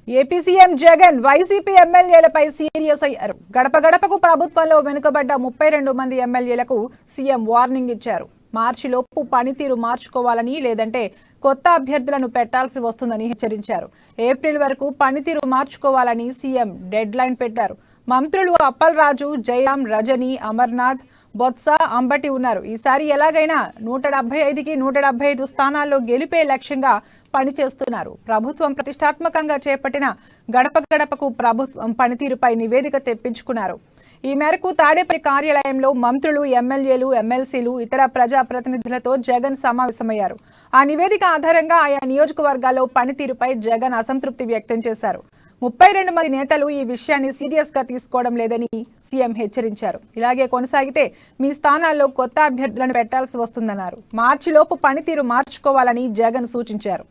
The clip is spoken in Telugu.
ఏపీ సీఎం జగన్ వైసీపీ ఎమ్మెల్యేలపై సీరియస్ అయ్యారు. గడప గడపకు ప్రభుత్వంలో వెనుకబడ్డ 32 మంది ఎమ్మెల్యేలకు సీఎం వార్నింగ్ ఇచ్చారు. మార్చిలోపు పనితీరు మార్చుకోవాలని, లేదంటే కొత్త అభ్యర్థులను పెట్టాల్సి వస్తుందని హెచ్చరించారు. ఏప్రిల్ వరకు పనితీరు మార్చుకోవాలని సీఎం డెడ్ లైన్ పెట్టారు. మంత్రులు అప్పల్రాజు, జయరాం, రజని, అమర్నాథ్, బొత్స, అంబటి ఉన్నారు. ఈసారి ఎలాగైనా 175కి 175 స్థానాల్లో గెలిపే లక్ష్యంగా పనిచేస్తున్నారు. ప్రభుత్వం ప్రతిష్టాత్మకంగా చేపట్టిన గడప గడపకు ప్రభుత్వం పనితీరుపై నివేదిక తెప్పించుకున్నారు. ఈ మేరకు తాడేపల్లి కార్యాలయంలో మంత్రులు, ఎమ్మెల్యేలు, ఎమ్మెల్సీలు, ఇతర ప్రజా ప్రతినిధులతో జగన్ సమావేశమయ్యారు. ఆ నివేదిక ఆధారంగా ఆయా నియోజకవర్గాల్లో పనితీరుపై జగన్ అసంతృప్తి వ్యక్తం చేశారు. 32 మంది నేతలు ఈ విషయాన్ని సీరియస్ గా తీసుకోవడం లేదని సీఎం హెచ్చరించారు. ఇలాగే కొనసాగితే మీ స్థానాల్లో కొత్త అభ్యర్థులను పెట్టాల్సి వస్తుందన్నారు. మార్చిలోపు పనితీరు మార్చుకోవాలని జగన్ సూచించారు.